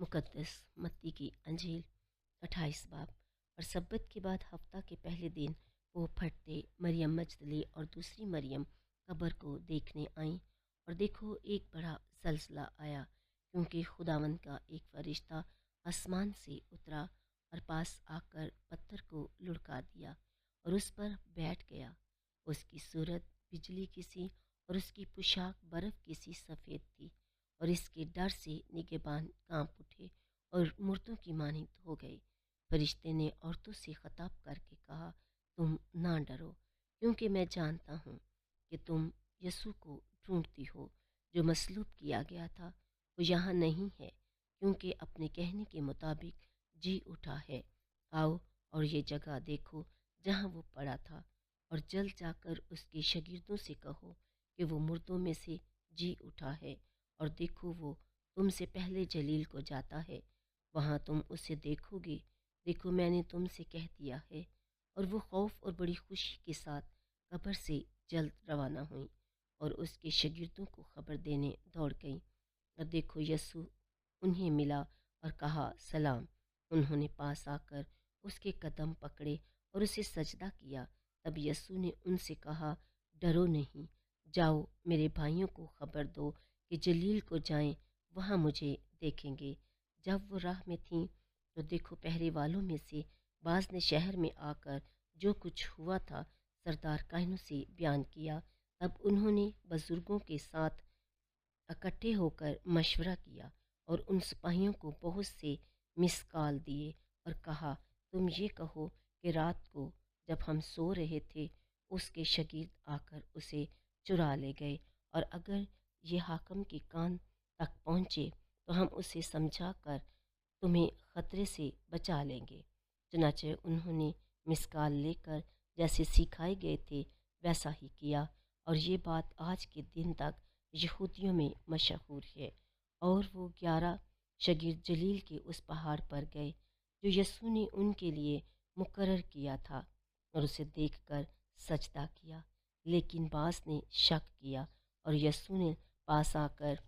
मुक़द्दस मत्ती की अंजील 28 बाब। और सब्बत के बाद हफ्ता के पहले दिन वो फटते मरियम मजदली और दूसरी मरियम कब्र को देखने आईं। और देखो, एक बड़ा जलजला आया, क्योंकि खुदावंद का एक फरिश्ता आसमान से उतरा और पास आकर पत्थर को लुढ़का दिया और उस पर बैठ गया। उसकी सूरत बिजली की सी और उसकी पोशाक बर्फ़ की सी सफ़ेद थी। और इसके डर से निगहबान कांप उठे और मुर्दों की मानित हो गए। फरिश्ते ने औरतों से खिताब करके कहा, तुम ना डरो, क्योंकि मैं जानता हूँ कि तुम यसू को ढूंढती हो, जो मसलूब किया गया था। वो यहाँ नहीं है, क्योंकि अपने कहने के मुताबिक जी उठा है। आओ और ये जगह देखो जहाँ वो पड़ा था, और जल्द जाकर उसके शागिर्दों से कहो कि वो मुर्दों में से जी उठा है। और देखो, वो तुमसे पहले जलील को जाता है, वहाँ तुम उसे देखोगे। देखो, मैंने तुमसे कह दिया है। और वो खौफ और बड़ी खुशी के साथ कब्र से जल्द रवाना हुई और उसके शागिर्दों को खबर देने दौड़ गई। और देखो, यसू उन्हें मिला और कहा, सलाम। उन्होंने पास आकर उसके कदम पकड़े और उसे सजदा किया। तब यसू ने उनसे कहा, डरो नहीं, जाओ मेरे भाइयों को खबर दो कि जलील को जाएं, वहाँ मुझे देखेंगे। जब वो राह में थीं तो देखो, पहरे वालों में से बाज ने शहर में आकर जो कुछ हुआ था सरदार कायनों से बयान किया। तब उन्होंने बुजुर्गों के साथ इकट्ठे होकर मशवरा किया और उन सिपाहियों को बहुत से मिसकाल दिए और कहा, तुम ये कहो कि रात को जब हम सो रहे थे उसके शागिर्द आकर उसे चुरा ले गए, और अगर ये हाकम के कान तक पहुँचे तो हम उसे समझा कर तुम्हें ख़तरे से बचा लेंगे। चुनाचे उन्होंने मिसकाल लेकर जैसे सिखाए गए थे वैसा ही किया, और ये बात आज के दिन तक यहूदियों में मशहूर है। और वो 11 शागिर्द जलील के उस पहाड़ पर गए जो यसू ने उनके लिए मुकर्रर किया था, और उसे देखकर सजदा किया। लेकिन बास ने शक किया, और यसू ने पास आकर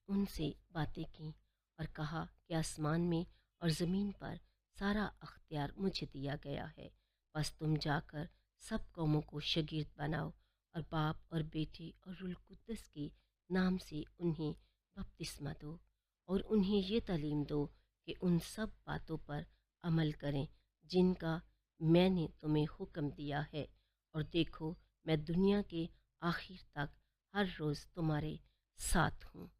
उनसे बातें की और कहा कि आसमान में और ज़मीन पर सारा अख्तियार मुझे दिया गया है। बस तुम जाकर सब कौमों को शागिर्द बनाओ और बाप और बेटे और रूह कुद्दस के नाम से उन्हें बपतिस्मा दो, और उन्हें ये तालीम दो कि उन सब बातों पर अमल करें जिनका मैंने तुम्हें हुक्म दिया है। और देखो, मैं दुनिया के आखिर तक हर रोज़ तुम्हारे साथ हूँ।